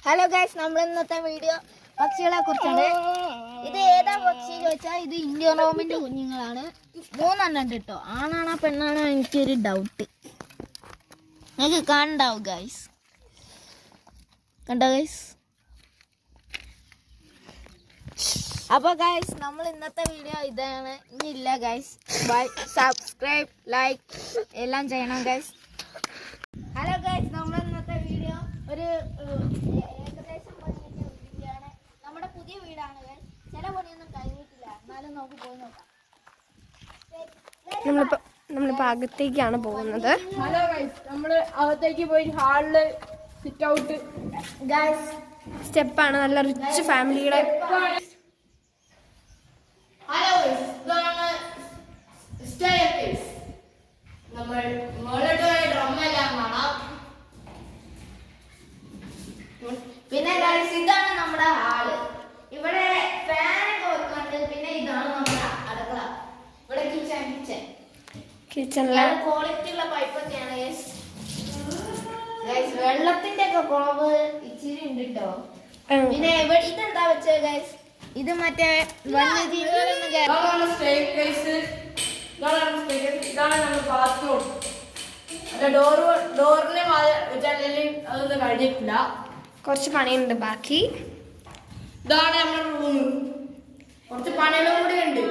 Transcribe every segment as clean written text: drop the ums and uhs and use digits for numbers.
Hello guys, നമ്മൾ ഇന്നത്തെ video പക്ഷികളെ കുറിച്ചാണ്. ഇത് ഏതാ പക്ഷി ചോദിച്ചാൽ ഇത് ഇന്ത്യൻ റോമിന്റെ കുഞ്ഞുങ്ങളാണ്. 3 എണ്ണം ഉണ്ട് കേട്ടോ. ആണാണോ പെണ്ണാണോ എനിക്കൊരു ഡൗട്ട്. നിങ്ങൾക്ക് കാണണ്ടാവും ഗൈസ്. കണ്ടോ ഗൈസ്? അപ്പോൾ ഗൈസ്, നമ്മൾ ഇന്നത്തെ വീഡിയോ ഇതാണ്. ഇനി ഇല്ല ഗൈസ്. ബൈ, സബ്സ്ക്രൈബ്, ലൈക്ക് എല്ലാം ചെയ്യണം ഗൈസ്. ഹലോ ഗൈസ്, നമ്മൾ ഇന്നത്തെ വീഡിയോ ഒരു ഏകദേശം പണിയൊക്കെ വീഡിയോയാണ്. നമ്മുടെ പുതിയ വീടാണ് ഗൈസ്. ചില പണിയൊന്നും കഴിഞ്ഞിട്ടില്ല, എന്നാലും നമുക്ക് പോയി നോക്കാം. നമ്മളിപ്പോൾ അകത്തേക്കാണ് പോകുന്നത്. ഹലോ ഗൈസ്, നമ്മള് അകത്തേക്ക് പോയി ഹാളില് സിറ്റ് ഔട്ട് ഗൈസ് സ്റ്റെപ്പാണ്, നല്ല റിച്ച് ഫാമിലിയുടെ. ഹലോ ഗൈസ്, ഇതാണ് സ്റ്റെയർകേസ്. നമ്മൾ മുകളിലോട്ട് ഡ്രമ്മെല്ലാം കാണാം. പിന്നെ ഗൈസ്, ഇതാണ് നമ്മുടെ ഹാള്. ഇവിടെ ഫാനൊക്കെ വെക്കുന്നുണ്ട്. പിന്നെ ഇതാണ് നമ്മുടെ അടുക്കള. ഇവിടെ കിച്ചണിലെ ക്വാളിറ്റി ഉള്ള പൈപ്പൊക്കെയാണ് ഗൈസ്. വെള്ളത്തിന്റെ ഒക്കെ കുറവ് ഇച്ചിരി ഉണ്ട് കേട്ടോ. പിന്നെ ഇതെന്താ വെച്ചത് ഗൈസ്? ഇത് മറ്റേ വന്യജീവികളൊന്നും ഇതാണ് സ്റ്റെയർകേസ്. ഇതാണ് നമ്മുടെ ബാത്റൂം. ഡോറിന് വെച്ചാൽ അതൊന്നും കഴിഞ്ഞിട്ടില്ല. കുറച്ച് പണിയുണ്ട് ബാക്കി. ഇതാണ് നമ്മുടെ റൂം. കുറച്ച് പണികളും കൂടി ഉണ്ട്.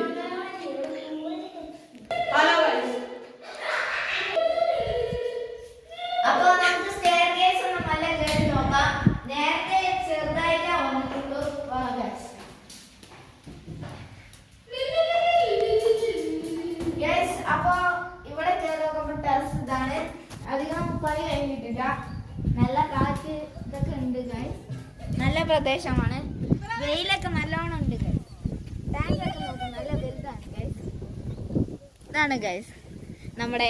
ഹലോ ഗൈസ്, അപ്പൊ നമുക്ക് സ്റ്റെയർകേസ് ഒന്നും നല്ല കയറി നോക്കാം. നേരത്തെ ചെറുതായിട്ടാ വന്നിട്ടുള്ളൂ. അപ്പൊ ഇവിടെ കയറി നോക്കുമ്പോ ടെറസ് ഇതാണ്. അധികം പണി കഴിഞ്ഞിട്ടില്ല. നല്ല കാറ്റ് ഇതൊക്കെ ഉണ്ട് ഗൈസ്. നല്ല പ്രദേശമാണ്. വെയിലൊക്കെ നല്ലോണം ഉണ്ട് ഗൈസ്. ടാങ്കൊക്കെ നോക്കും, നല്ല വലുതാണ് ഗൈസ്. ഇതാണ് ഗൈസ് നമ്മുടെ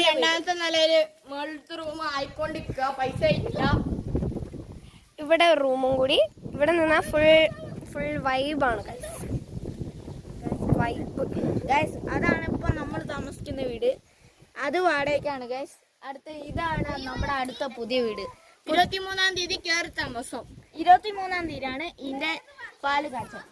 രണ്ടാമത്തെ നിലയില് മുകളിലത്തെ റൂം ആയിക്കൊണ്ടിരിക്കുക. പൈസ ഇല്ല. ഇവിടെ റൂമും കൂടി. ഇവിടെ നിന്നാൽ ഫുൾ വൈബാണ് വൈബ് ഗൈസ്. അതാണ് ഇപ്പൊ നമ്മൾ താമസിക്കുന്ന വീട്. അത് വാടകയ്ക്കാണ് ഗൈസ്. ഇതാണ് നമ്മുടെ അടുത്ത പുതിയ വീട്. 23-ാം തീയതി കയറി താമസം. 23-ാം തീയതിയാണ് ഇതിന്റെ പാല് കാച്ചൽ.